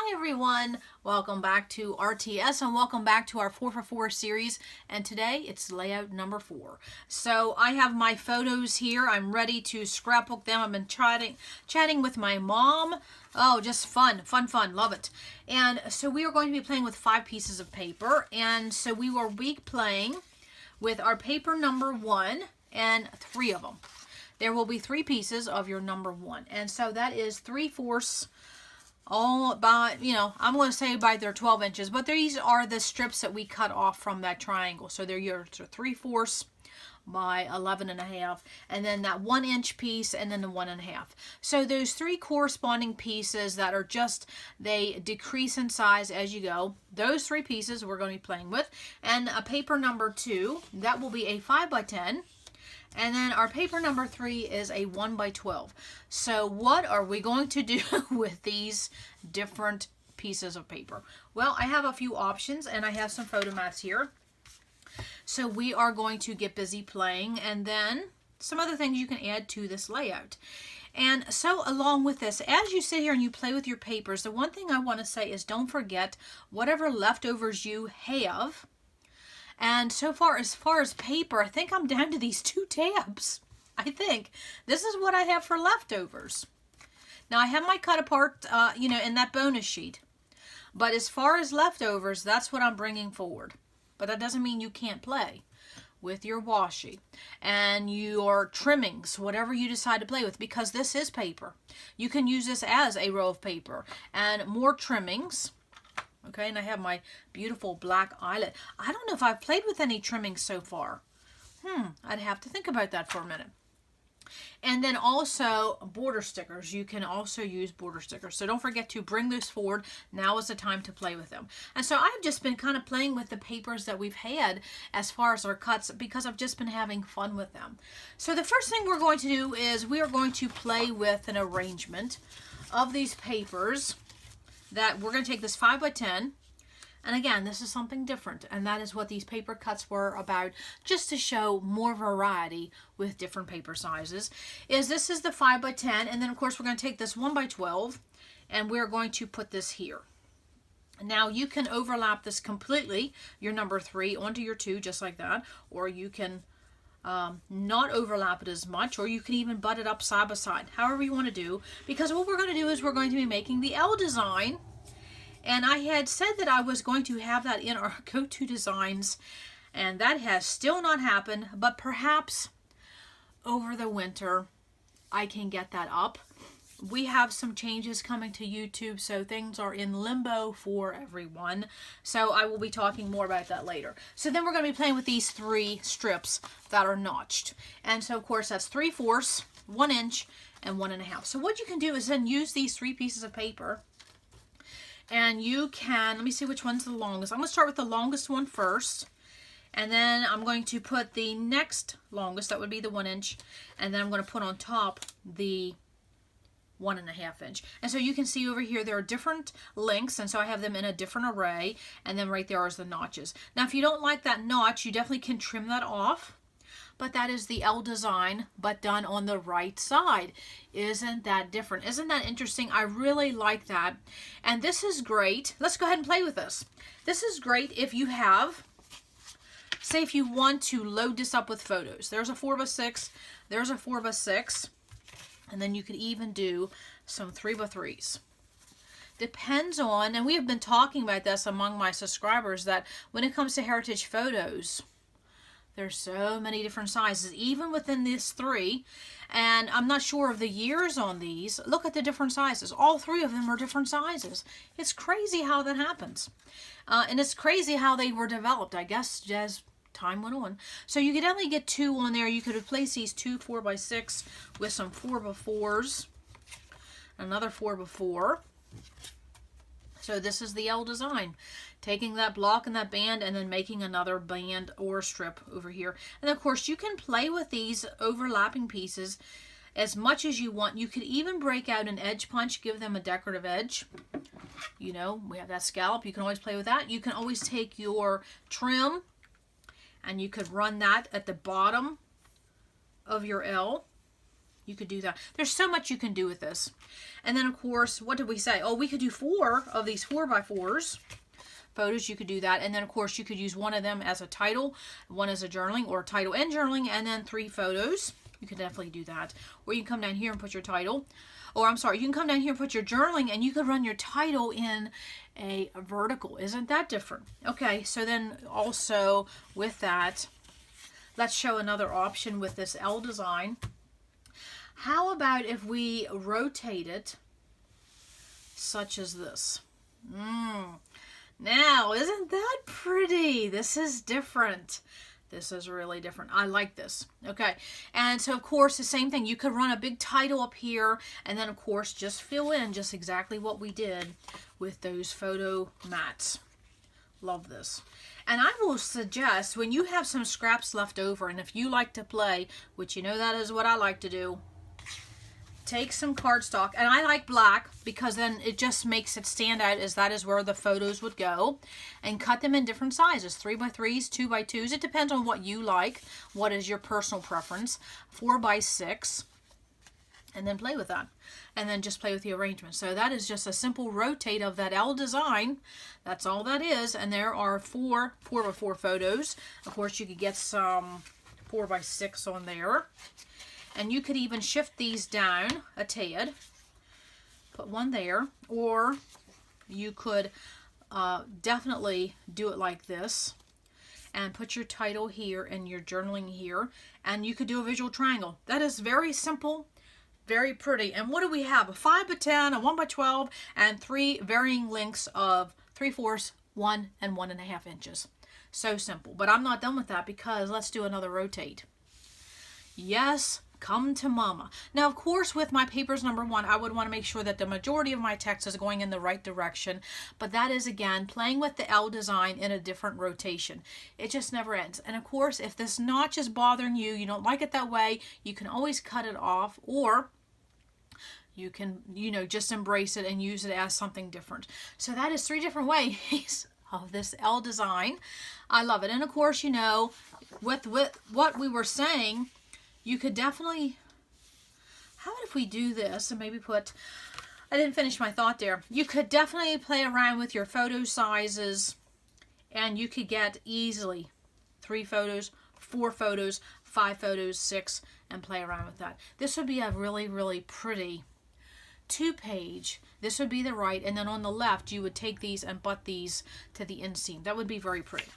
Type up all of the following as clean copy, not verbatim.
Hi everyone, welcome back to RTS and welcome back to our 4 for 4 series, and today it's layout number 4. So I have my photos here. I'm ready to scrapbook them. I've been chatting with my mom. Oh, just fun, love it. And so we are going to be playing with 5 pieces of paper, and so we will be playing with our paper number 1 and 3 of them. There will be 3 pieces of your number 1, and so that is 3/4 all by, I'm going to say by their 12 inches, but these are the strips that we cut off from that triangle. So they're your 3/4 by 11.5, and then that 1-inch piece, and then the 1.5. So those 3 corresponding pieces that are just, they decrease in size as you go. Those 3 pieces we're going to be playing with, and a paper number 2, that will be a 5x10. And then our paper number 3 is a 1x12. So what are we going to do with these different pieces of paper? Well, I have a few options, and I have some photo mats here. So we are going to get busy playing, and then some other things you can add to this layout. And so along with this, as you sit here and you play with your papers, the one thing I want to say is don't forget whatever leftovers you have. And so far as paper, I think I'm down to these 2 tabs. I think this is what I have for leftovers. Now I have my cut apart, in that bonus sheet. But as far as leftovers, that's what I'm bringing forward. But that doesn't mean you can't play with your washi and your trimmings, whatever you decide to play with, because this is paper. You can use this as a roll of paper and more trimmings. Okay, and I have my beautiful black eyelet. I don't know if I've played with any trimmings so far. I'd have to think about that for a minute. And then also border stickers. You can also use border stickers. So don't forget to bring those forward. Now is the time to play with them. And so I've just been kind of playing with the papers that we've had as far as our cuts, because I've just been having fun with them. So the first thing we're going to do is we are going to play with an arrangement of these papers. That we're going to take this 5x10, and again, this is something different, and that is what these paper cuts were about, just to show more variety with different paper sizes. This is the 5x10, and then of course we're going to take this 1x12, and we're going to put this here. Now you can overlap this completely, your number 3 onto your 2, just like that, or you can not overlap it as much, or you can even butt it up side by side, however you want to do, because what we're going to do is we're going to be making the L design, and I had said that I was going to have that in our go-to designs, and that has still not happened, but perhaps over the winter I can get that up. We have some changes coming to YouTube, so things are in limbo for everyone. So I will be talking more about that later. So then we're going to be playing with these 3 strips that are notched. And so, of course, that's 3/4, 1 inch, and 1.5. So what you can do is then use these 3 pieces of paper. And you can, let me see which one's the longest. I'm going to start with the longest one first. And then I'm going to put the next longest, that would be the 1 inch. And then I'm going to put on top the 1.5 inch. And so you can see over here there are different lengths, and so I have them in a different array, and then right there are the notches. Now if you don't like that notch, you definitely can trim that off, but that is the L design, but done on the right side. Isn't that different? Isn't that interesting? I really like that. And this is great. Let's go ahead and play with this. This is great if you have, say if you want to load this up with photos. There's a 4x6, there's a 4x6. And then you could even do some 3x3s. Depends on, and we have been talking about this among my subscribers, that when it comes to heritage photos, there's so many different sizes, even within this 3. And I'm not sure of the years on these. Look at the different sizes. All 3 of them are different sizes. It's crazy how that happens. And it's crazy how they were developed, I guess, as time went on. So you could only get 2 on there. You could replace these 2 4x6 with some 4x4s, another 4x4. So this is the L design, taking that block and that band and then making another band or strip over here. And of course you can play with these overlapping pieces as much as you want. You could even break out an edge punch, give them a decorative edge. We have that scallop. You can always play with that. You can always take your trim and you could run that at the bottom of your L. You could do that. There's so much you can do with this. And then, of course, what did we say? Oh, we could do 4 of these 4x4s. Photos, you could do that. And then, of course, you could use one of them as a title, one as a journaling, or title and journaling, and then 3 photos. You can definitely do that. Or you can come down here and put your title. Or, I'm sorry, you can come down here and put your journaling, and you could run your title in a vertical. Isn't that different? Okay, so then also with that, let's show another option with this L design. How about if we rotate it such as this? Now, isn't that pretty? This is different. This is really different. I like this. Okay. And so, of course, the same thing. You could run a big title up here and then, of course, just fill in just exactly what we did with those photo mats. Love this. And I will suggest when you have some scraps left over, and if you like to play, which you know that is what I like to do, take some cardstock, and I like black because then it just makes it stand out as that is where the photos would go, and cut them in different sizes, 3x3s, 2x2s. It depends on what you like, what is your personal preference, 4x6, and then play with that, and then just play with the arrangement. So that is just a simple rotate of that L design. That's all that is, and there are 4x4 photos. Of course, you could get some 4x6 on there. And you could even shift these down a tad, put one there, or you could definitely do it like this and put your title here and your journaling here, and you could do a visual triangle. That is very simple, very pretty. And what do we have? A 5x10, a 1x12, and 3 varying lengths of 3/4, 1, and 1.5 inches. So simple. But I'm not done with that because let's do another rotate. Yes. Come to mama. Now, of course, with my papers number 1, I would want to make sure that the majority of my text is going in the right direction. But that is, again, playing with the L design in a different rotation. It just never ends. And, of course, if this notch is bothering you, you don't like it that way, you can always cut it off, or you can, just embrace it and use it as something different. So that is 3 different ways of this L design. I love it. And, of course, with what we were saying, you could definitely, how about if we do this and maybe put, I didn't finish my thought there. You could definitely play around with your photo sizes, and you could get easily 3 photos, 4 photos, 5 photos, 6, and play around with that. This would be a really, really pretty 2-page. This would be the right, and then on the left, you would take these and butt these to the inseam. That would be very pretty.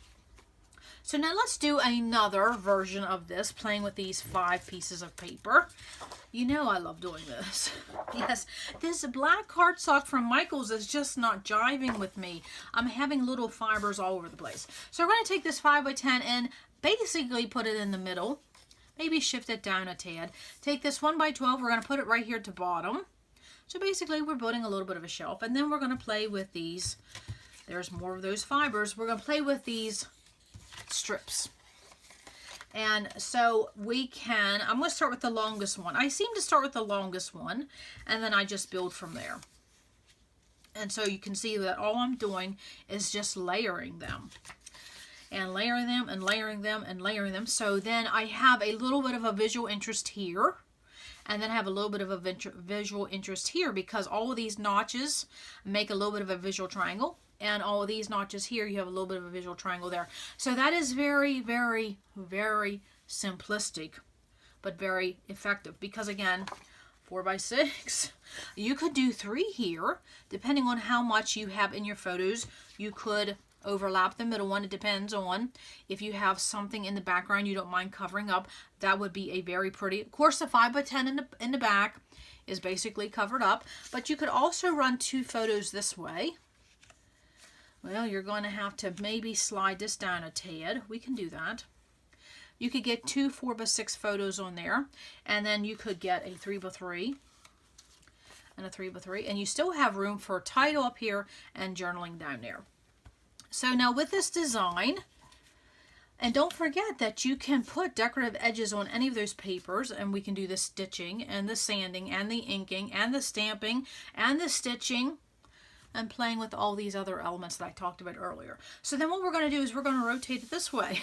So now let's do another version of this, playing with these 5 pieces of paper. You know I love doing this. Yes, this black cardstock from Michaels is just not jiving with me. I'm having little fibers all over the place. So we're going to take this 5x10 and basically put it in the middle. Maybe shift it down a tad. Take this 1x12, we're going to put it right here at the bottom. So basically we're building a little bit of a shelf, and then we're going to play with these. There's more of those fibers. We're going to play with these strips. And so we can, I'm going to start with the longest one. I seem to start with the longest one, and then I just build from there. And so you can see that all I'm doing is just layering them. And layering them and layering them and layering them. So then I have a little bit of a visual interest here. And then have a little bit of a visual interest here, because all of these notches make a little bit of a visual triangle. And all of these notches here, you have a little bit of a visual triangle there. So that is very, very, very simplistic, but very effective. Because again, 4x6, you could do 3 here, depending on how much you have in your photos. You could overlap the middle one. It depends on if you have something in the background you don't mind covering up. That would be a very pretty. Of course, the 5x10 in the back is basically covered up, but you could also run 2 photos this way. Well, you're going to have to maybe slide this down a tad. We can do that. You could get 2 4x6 photos on there, and then you could get a 3x3 and a 3x3, and you still have room for a title up here and journaling down there. So now with this design, and don't forget that you can put decorative edges on any of those papers, and we can do the stitching and the sanding and the inking and the stamping and the stitching, and playing with all these other elements that I talked about earlier. So then what we're going to do is we're going to rotate it this way.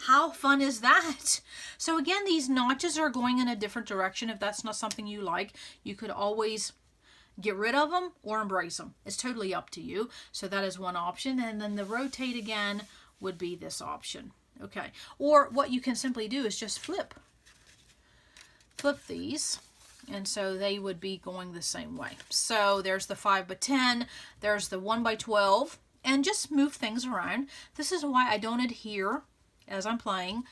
How fun is that? So again, these notches are going in a different direction. If that's not something you like, you could always get rid of them or embrace them. It's totally up to you. So that is one option. And then the rotate again would be this option. Okay. Or what you can simply do is just flip these. And so they would be going the same way. So there's the 5x10, there's the 1x12, and just move things around. This is why I don't adhere as I'm playing.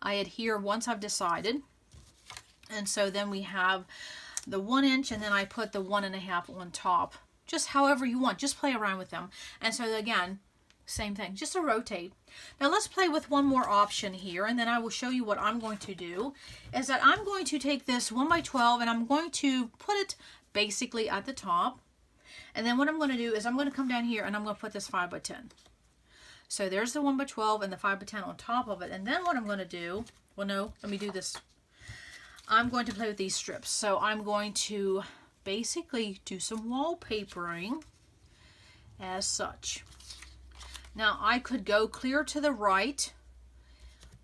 I adhere once I've decided. And so then we have the 1 inch, and then I put the 1.5 on top. Just however you want, just play around with them. And so again, same thing, just a rotate. Now let's play with one more option here, and then I will show you what I'm going to do. Is that I'm going to take this 1x12 and I'm going to put it basically at the top. And then what I'm going to do is I'm going to come down here and I'm going to put this 5x10. So there's the 1x12 and the 5x10 on top of it. And then what I'm going to do, well no, let me do this. I'm going to play with these strips. So I'm going to basically do some wallpapering as such. Now I could go clear to the right,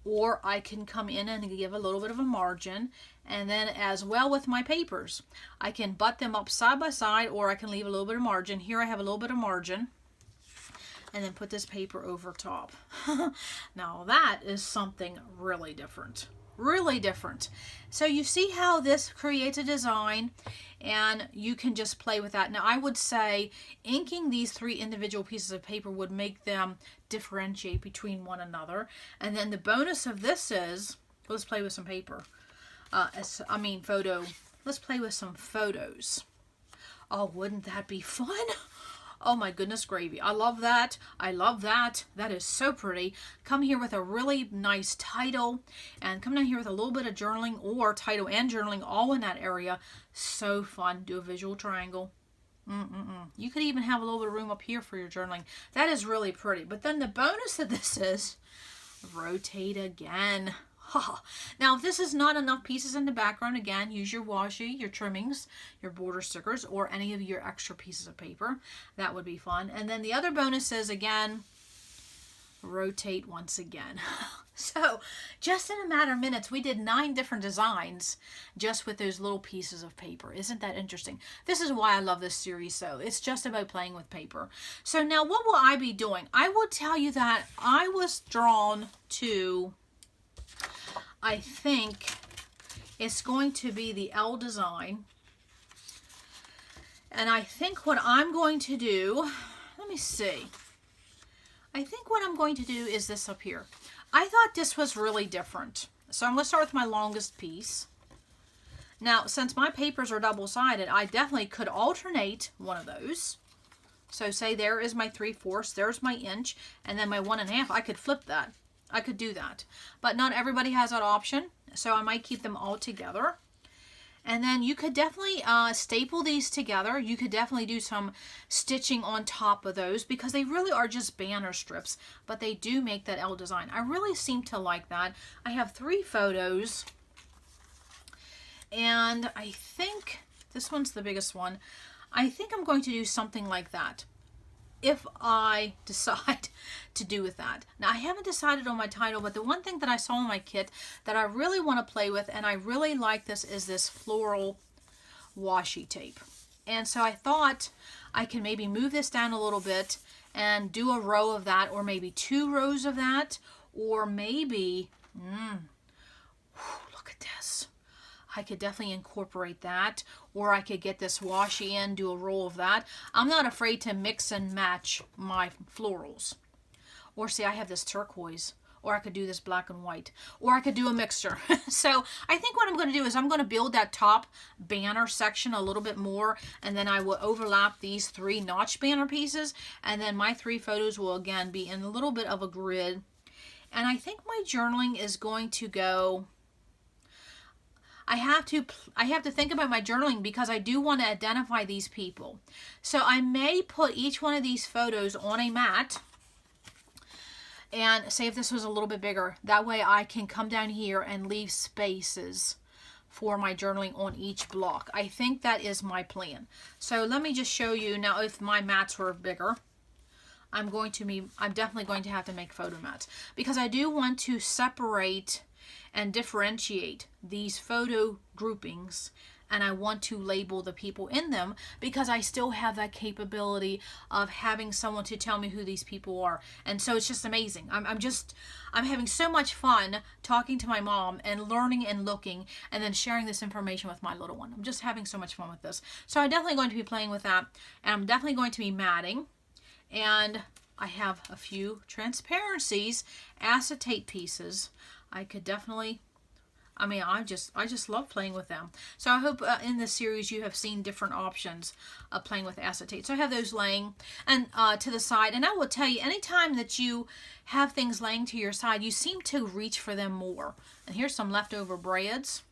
or I can come in and give a little bit of a margin. And then as well with my papers, I can butt them up side by side, or I can leave a little bit of margin. Here I have a little bit of margin. And then put this paper over top. Now that is something really different. Really different. So you see how this creates a design, and you can just play with that. Now I would say inking these 3 individual pieces of paper would make them differentiate between one another. And then the bonus of this is, let's play with some paper. Photo. Let's play with some photos. Oh, wouldn't that be fun? Oh my goodness gravy. I love that. I love that. That is so pretty. Come here with a really nice title, and come down here with a little bit of journaling, or title and journaling all in that area. So fun. Do a visual triangle. You could even have a little bit of room up here for your journaling. That is really pretty. But then the bonus of this is rotate again. Now, if this is not enough pieces in the background, again, use your washi, your trimmings, your border stickers, or any of your extra pieces of paper. That would be fun. And then the other bonus is, again, rotate once again. So, just in a matter of minutes, we did 9 different designs just with those little pieces of paper. Isn't that interesting? This is why I love this series, so it's just about playing with paper. So now, what will I be doing? I will tell you that I was drawn to, I think it's going to be the L design. And I think what I'm going to do, let me see. I think what I'm going to do is this up here. I thought this was really different. So I'm going to start with my longest piece. Now, since my papers are double-sided, I definitely could alternate one of those. So say there is my 3/4, there's my inch, and then my 1.5. I could flip that. I could do that, but not everybody has that option, so I might keep them all together. And then you could definitely staple these together. You could definitely do some stitching on top of those, because they really are just banner strips, but they do make that L design. I really seem to like that. I have 3 photos, and I think this one's the biggest one. I think I'm going to do something like that, if I decide to do with that. Now, I haven't decided on my title, but the one thing that I saw in my kit that I really want to play with, and I really like this, is this floral washi tape. And so I thought I can maybe move this down a little bit and do a row of that, or maybe 2 rows of that, or maybe, look at this. I could definitely incorporate that, or I could get this washi in, do a roll of that. I'm not afraid to mix and match my florals. Or see, I have this turquoise, or I could do this black and white, or I could do a mixture. So I think what I'm going to do is I'm going to build that top banner section a little bit more, and then I will overlap these 3 notch banner pieces, and then my 3 photos will again be in a little bit of a grid. And I think my journaling is going to go, I have to think about my journaling, because I do want to identify these people. So I may put each one of these photos on a mat, and say if this was a little bit bigger, that way I can come down here and leave spaces for my journaling on each block. I think that is my plan. So let me just show you now. If my mats were bigger, I'm definitely going to have to make photo mats, because I do want to separate and differentiate these photo groupings, and I want to label the people in them, because I still have that capability of having someone to tell me who these people are. And so it's just amazing. I'm having so much fun talking to my mom and learning and looking and then sharing this information with my little one. I'm just having so much fun with this. So I'm definitely going to be playing with that, and I'm definitely going to be matting. And I have a few transparencies, acetate pieces. I could definitely, I just love playing with them. So I hope in this series you have seen different options of playing with acetate. So I have those laying and to the side. And I will tell you, anytime that you have things laying to your side, you seem to reach for them more. And here's some leftover breads.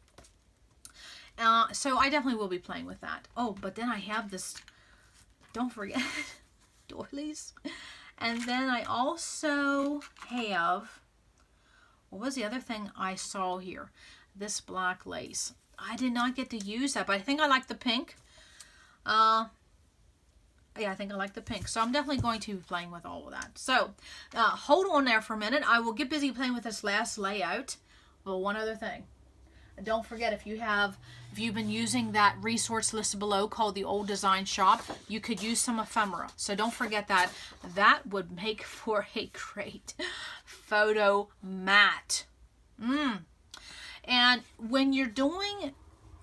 So I definitely will be playing with that. Oh, but then I have this, don't forget, doilies. And then I also have, what was the other thing I saw here? This black lace. I did not get to use that, but I think I like the pink. Yeah, I think I like the pink. So I'm definitely going to be playing with all of that. So hold on there for a minute. I will get busy playing with this last layout. Well, one other thing. Don't forget, if you've been using that resource listed below called the Old Design Shop, you could use some ephemera. So don't forget that. That would make for a great photo mat. And when you're doing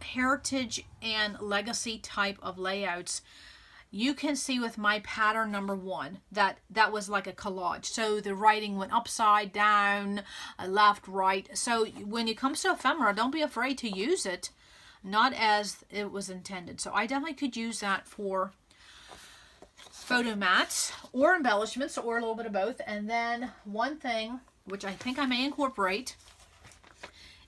heritage and legacy type of layouts, you can see with my pattern number 1 that was like a collage. So the writing went upside down, left, right. So when it comes to ephemera, don't be afraid to use it, not as it was intended. So I definitely could use that for photo mats or embellishments or a little bit of both. And then one thing, which I think I may incorporate,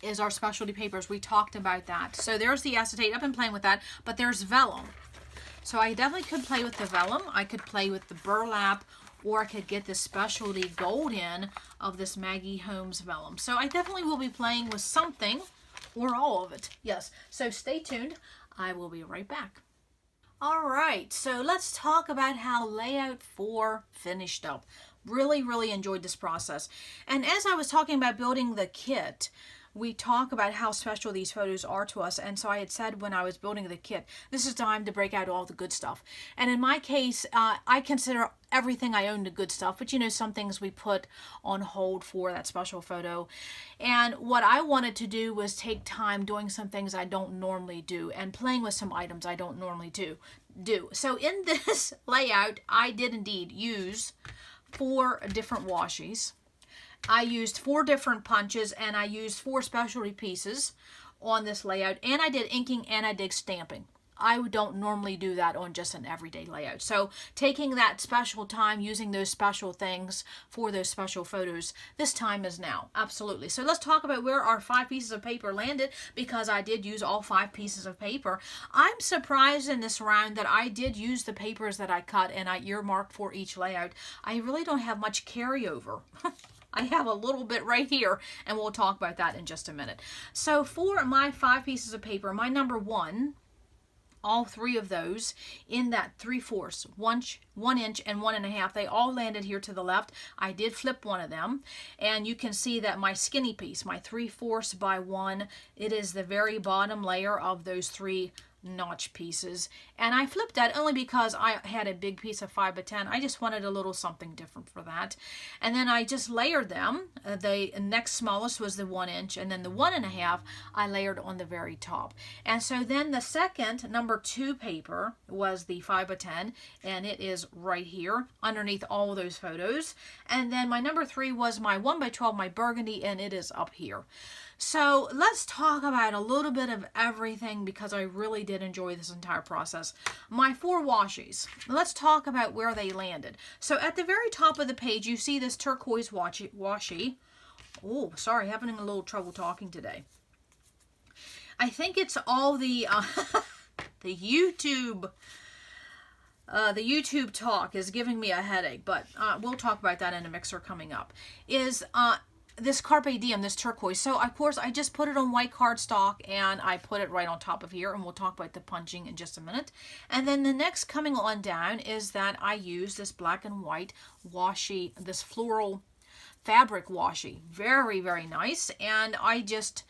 is our specialty papers. We talked about that. So there's the acetate. I've been playing with that, but there's vellum. So I definitely could play with the vellum. I could play with the burlap, or I could get the specialty gold in of this Maggie Holmes vellum. So I definitely will be playing with something or all of it. Yes. So stay tuned. I will be right back. All right. So let's talk about how layout 4 finished up. Really, really enjoyed this process. And as I was talking about building the kit, we talk about how special these photos are to us. And so I had said when I was building the kit, this is time to break out all the good stuff. And in my case, I consider everything I own the good stuff, but you know, some things we put on hold for that special photo. And what I wanted to do was take time doing some things I don't normally do and playing with some items I don't normally do. So in this layout, I did indeed use 4 different washies. I used 4 different punches, and I used 4 specialty pieces on this layout, and I did inking and I did stamping. I don't normally do that on just an everyday layout. So taking that special time, using those special things for those special photos, this time is now. Absolutely. So let's talk about where our 5 pieces of paper landed, because I did use all 5 pieces of paper. I'm surprised in this round that I did use the papers that I cut and I earmarked for each layout. I really don't have much carryover. I have a little bit right here, and we'll talk about that in just a minute. So for my 5 pieces of paper, my number 1, all 3 of those in that 3/4, 1 inch and 1.5, they all landed here to the left. I did flip one of them, and you can see that my skinny piece, my 3/4 by 1, it is the very bottom layer of those 3 notch pieces, and I flipped that only because I had a big piece of 5x10. I just wanted a little something different for that. And then I just layered them. The next smallest was the 1 inch, and then the 1.5 I layered on the very top. And so then the second, number 2 paper was the 5x10, and it is right here underneath all of those photos. And then my number 3 was my 1x12, my burgundy, and it is up here. So let's talk about a little bit of everything, because I really did enjoy this entire process. My 4 washies. Let's talk about where they landed. So at the very top of the page, you see this turquoise washi. Oh, sorry, having a little trouble talking today. I think it's all the the YouTube talk is giving me a headache, but we'll talk about that in a mixer coming up. this Carpe Diem, this turquoise. So of course I just put it on white cardstock and I put it right on top of here, and we'll talk about the punching in just a minute. And then the next coming on down is that I use this black and white washi, this floral fabric washi. Very, very nice. And I just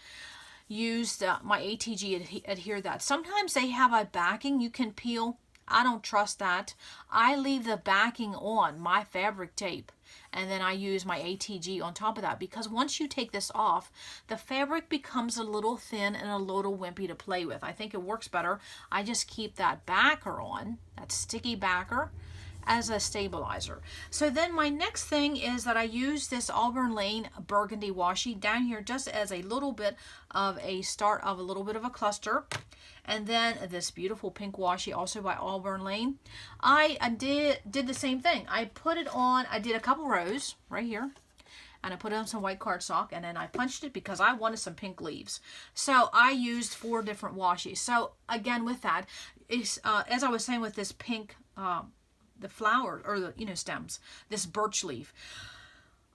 used my ATG adhere that. Sometimes they have a backing you can peel. I don't trust that. I leave the backing on my fabric tape, and then I use my ATG on top of that, because once you take this off, the fabric becomes a little thin and a little wimpy to play with. I think it works better. I just keep that backer on, that sticky backer, as a stabilizer. So then my next thing is that I use this Auburn Lane burgundy washi down here just as a little bit of a start of a little bit of a cluster. And then this beautiful pink washi, also by Auburn Lane. I did the same thing. I put it on, I did a couple rows right here, and I put it on some white cardstock, and then I punched it because I wanted some pink leaves. So I used 4 different washes. So again, with that, is as I was saying with this pink, the flower, or the stems, this birch leaf,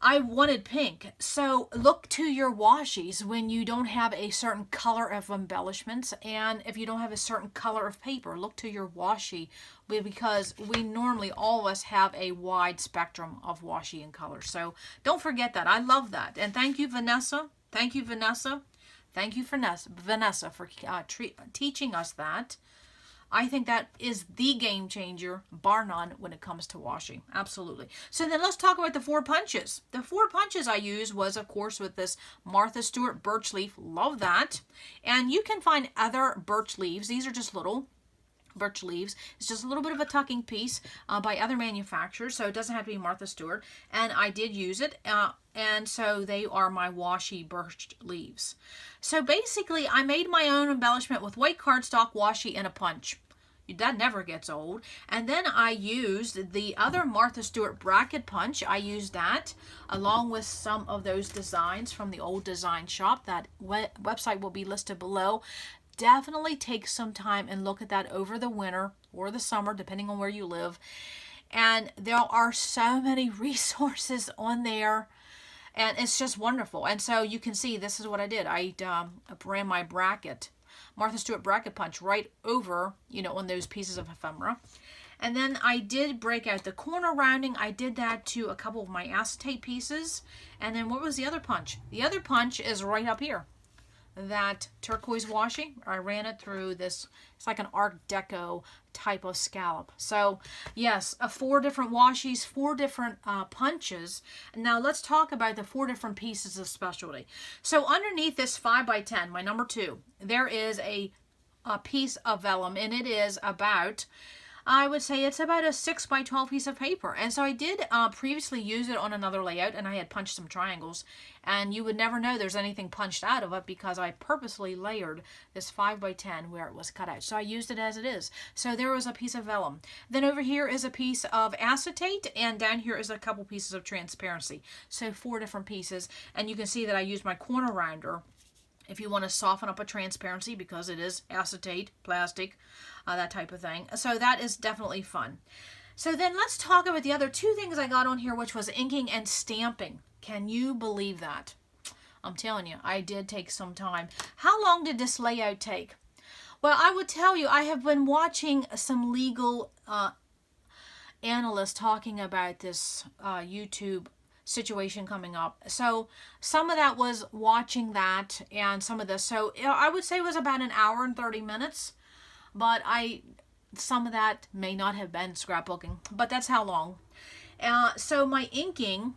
I wanted pink. So look to your washies when you don't have a certain color of embellishments, and if you don't have a certain color of paper, look to your washi, because we normally, all of us, have a wide spectrum of washi and colors. So don't forget that. I love that. And thank you, Vanessa. Thank you, Vanessa. Thank you, Vanessa, for teaching us that. I think that is the game changer, bar none, when it comes to washi. Absolutely. So then let's talk about the 4 punches. The 4 punches I used was, of course, with this Martha Stewart birch leaf. Love that. And you can find other birch leaves. These are just little birch leaves. It's just a little bit of a tucking piece by other manufacturers, so it doesn't have to be Martha Stewart. And I did use it, and so they are my washi birch leaves. So basically, I made my own embellishment with white cardstock, washi, and a punch. That never gets old. And then I used the other Martha Stewart bracket punch. I used that along with some of those designs from the old design shop. That website will be listed below. Definitely take some time and look at that over the winter or the summer, depending on where you live. And there are so many resources on there, and it's just wonderful. And so you can see, this is what I did. I ran my bracket, Martha Stewart bracket punch, right over, on those pieces of ephemera. And then I did break out the corner rounding. I did that to a couple of my acetate pieces. And then what was the other punch? The other punch is right up here. That turquoise washi, I ran it through this, it's like an Art Deco type of scallop. So yes, 4 different washies, 4 different punches. Now let's talk about the 4 different pieces of specialty. So underneath this 5x10, my number 2, there is a piece of vellum, and it is about, I would say it's about a 6x12 piece of paper. And so I did previously use it on another layout, and I had punched some triangles, and you would never know there's anything punched out of it because I purposely layered this 5x10 where it was cut out. So I used it as it is. So there was a piece of vellum. Then over here is a piece of acetate, and down here is a couple pieces of transparency. So 4 different pieces, and you can see that I used my corner rounder if you want to soften up a transparency, because it is acetate, plastic, that type of thing. So that is definitely fun. So then let's talk about the other 2 things I got on here, which was inking and stamping. Can you believe that? I'm telling you, I did take some time. How long did this layout take? Well, I would tell you, I have been watching some legal analysts talking about this YouTube situation coming up. So some of that was watching that, and some of this. So I would say it was about 1 hour and 30 minutes. But some of that may not have been scrapbooking, but that's how long. So my inking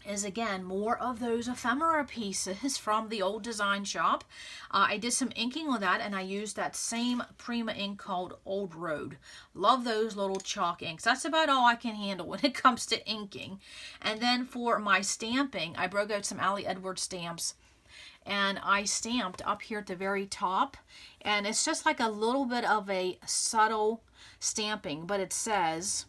is, again, more of those ephemera pieces from the old design shop. I did some inking with that, and I used that same Prima ink called Old Road. Love those little chalk inks. That's about all I can handle when it comes to inking. And then for my stamping, I broke out some Allie Edwards stamps, and I stamped up here at the very top, and it's just like a little bit of a subtle stamping, but it says,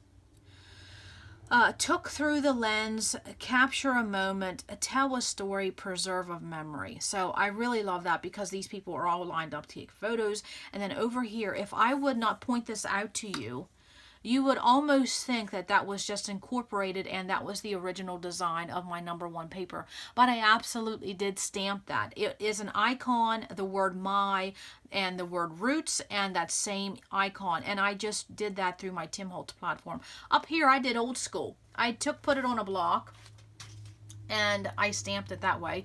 took through the lens, capture a moment, tell a story, preserve a memory. So I really love that, because these people are all lined up to take photos. And then over here, if I would not point this out to you, you would almost think that that was just incorporated and that was the original design of my #1 paper. But I absolutely did stamp that. It is an icon, the word my, and the word roots, and that same icon. And I just did that through my Tim Holtz platform. Up here, I did old school. I put it on a block, and I stamped it that way.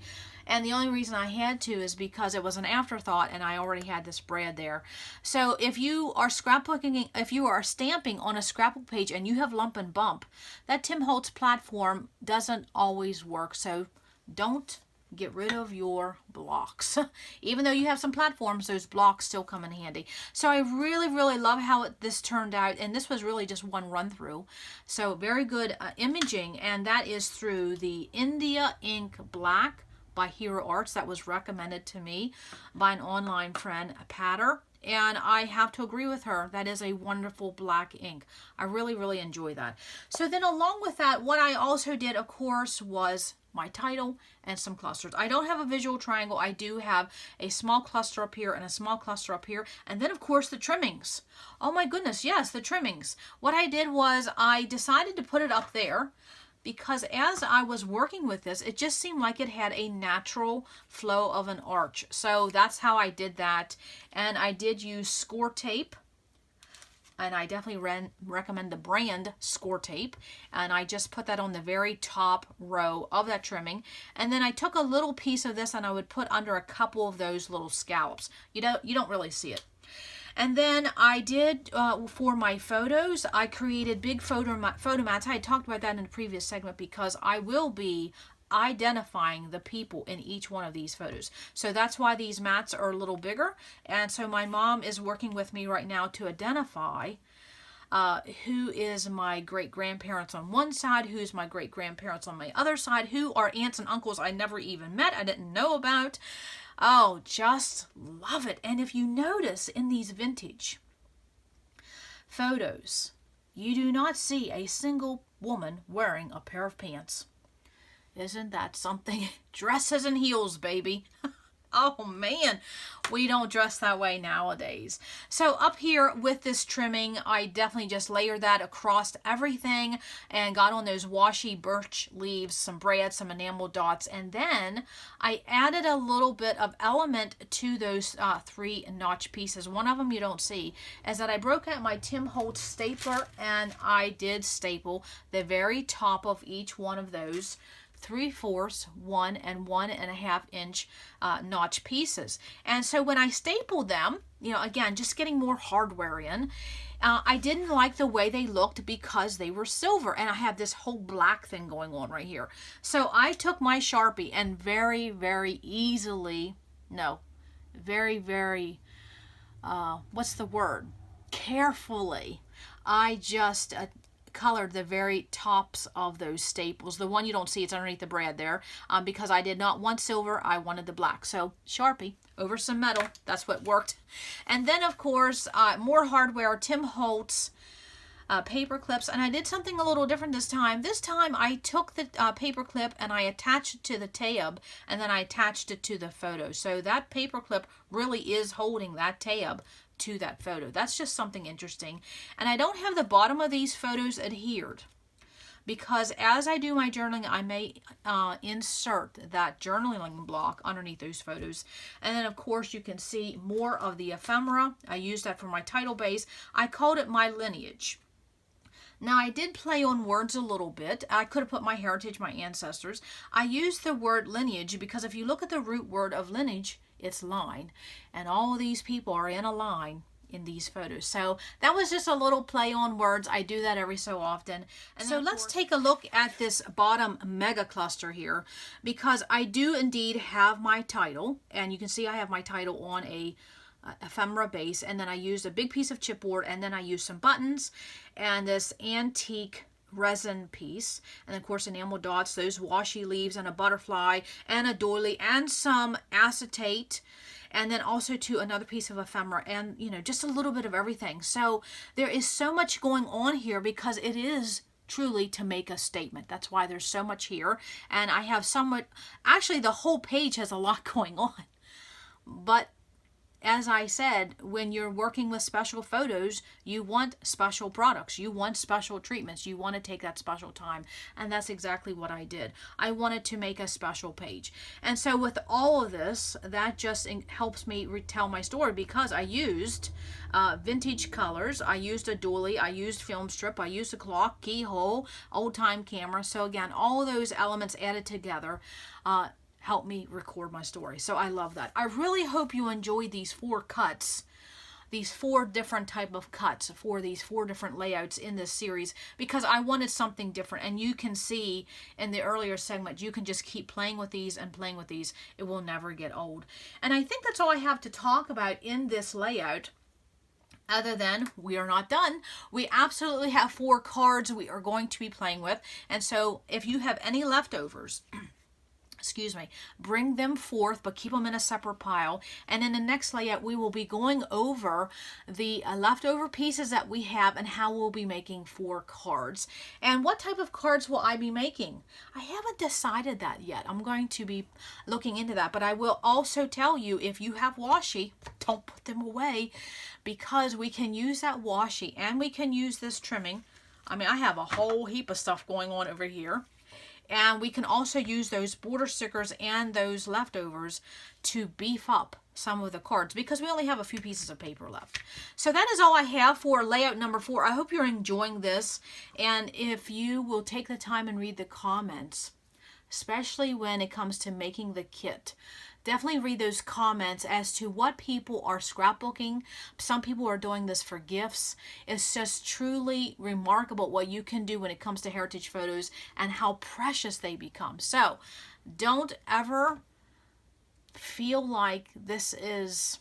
And the only reason I had to is because it was an afterthought and I already had this brad there. So if you are scrapbooking, if you are stamping on a scrapbook page and you have lump and bump, that Tim Holtz platform doesn't always work. So don't get rid of your blocks. Even though you have some platforms, those blocks still come in handy. So I really, really love how this turned out. And this was really just one run through. So very good imaging. And that is through the India Ink Black by Hero Arts. That was recommended to me by an online friend, Patter. And I have to agree with her. That is a wonderful black ink. I really, really enjoy that. So then along with that, what I also did, of course, was my title and some clusters. I don't have a visual triangle. I do have a small cluster up here and a small cluster up here. And then, of course, the trimmings. Oh, my goodness. Yes, the trimmings. What I did was I decided to put it up there because as I was working with this, it just seemed like it had a natural flow of an arch. So that's how I did that. And I did use score tape. And I definitely recommend the brand Score Tape. And I just put that on the very top row of that trimming. And then I took a little piece of this and I would put under a couple of those little scallops. You don't really see it. And then I did, for my photos, I created big photo mats. I had talked about that in the previous segment because I will be identifying the people in each one of these photos. So that's why these mats are a little bigger. And so my mom is working with me right now to identify who is my great-grandparents on one side, who's my great-grandparents on my other side, who are aunts and uncles I never even met, I didn't know about. Oh, just love it. And if you notice in these vintage photos, you do not see a single woman wearing a pair of pants. Isn't that something? Dresses and heels, baby. Oh man, we don't dress that way nowadays. So up here with this trimming, I definitely just layered that across everything and got on those washi birch leaves, some braid, some enamel dots, and then I added a little bit of element to those 3 notch pieces. One of them you don't see is that I broke out my Tim Holtz stapler and I did staple the very top of each one of those 3/4, 1 and 1.5 inch notch pieces. And so when I stapled them, you know, again, just getting more hardware in, I didn't like the way they looked because they were silver and I have this whole black thing going on right here. So I took my Sharpie and very, very easily, no, very, very, what's the word? Carefully, I just colored the very tops of those staples. The one you don't see, it's underneath the brad there, because I did not want silver, I wanted the black. So Sharpie over some metal, that's what worked. And then of course, more hardware, Tim Holtz paper clips, and I did something a little different this time. This time I took the paper clip and I attached it to the tab, and then I attached it to the photo. So that paper clip really is holding that tab to that photo. That's just something interesting. And I don't have the bottom of these photos adhered because as I do my journaling, I may insert that journaling block underneath those photos. And then of course you can see more of the ephemera. I used that for my title base. I called it My Lineage. Now I did play on words a little bit. I could have put my heritage, my ancestors. I used the word lineage because if you look at the root word of lineage, it's line. And all of these people are in a line in these photos. So that was just a little play on words. I do that every so often. And so let's take a look at this bottom mega cluster here because I do indeed have my title. And you can see I have my title on a ephemera base, and then I used a big piece of chipboard, and then I used some buttons and this antique resin piece, and of course enamel dots, those washi leaves, and a butterfly and a doily and some acetate, and then also to another piece of ephemera, and you know, just a little bit of everything. So there is so much going on here because it is truly to make a statement. That's why there's so much here, and I have somewhat, actually the whole page has a lot going on, but as I said, when you're working with special photos, you want special products, you want special treatments, you want to take that special time. And that's exactly what I did. I wanted to make a special page. And so with all of this, that just helps me retell my story, because I used vintage colors, I used a doily, I used film strip, I used a clock, keyhole, old time camera. So again, all of those elements added together help me record my story. So I love that. I really hope you enjoyed these 4 cuts, these 4 different type of cuts for these 4 different layouts in this series, because I wanted something different. And you can see in the earlier segment, you can just keep playing with these and playing with these. It will never get old. And I think that's all I have to talk about in this layout. Other than we are not done. We absolutely have 4 cards we are going to be playing with. And so if you have any leftovers, excuse me, bring them forth, but keep them in a separate pile. And in the next layout, we will be going over the leftover pieces that we have and how we'll be making 4 cards. And what type of cards will I be making? I haven't decided that yet. I'm going to be looking into that, but I will also tell you, if you have washi, don't put them away, because we can use that washi and we can use this trimming. I mean, I have a whole heap of stuff going on over here. And we can also use those border stickers and those leftovers to beef up some of the cards, because we only have a few pieces of paper left. So that is all I have for layout number 4. I hope you're enjoying this. And if you will take the time and read the comments, especially when it comes to making the kit, definitely read those comments as to what people are scrapbooking. Some people are doing this for gifts. It's just truly remarkable what you can do when it comes to heritage photos and how precious they become. So don't ever feel like this is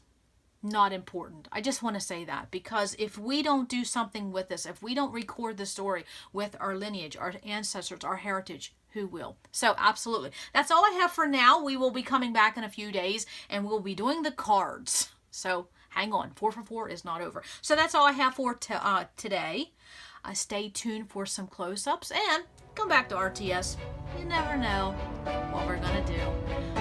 not important. I just want to say that, because if we don't do something with this, if we don't record the story with our lineage, our ancestors, our heritage, who will? So absolutely. That's all I have for now. We will be coming back in a few days and we'll be doing the cards. So hang on. 4 for 4 is not over. So that's all I have for today. Stay tuned for some close-ups and come back to RTS. You never know what we're going to do.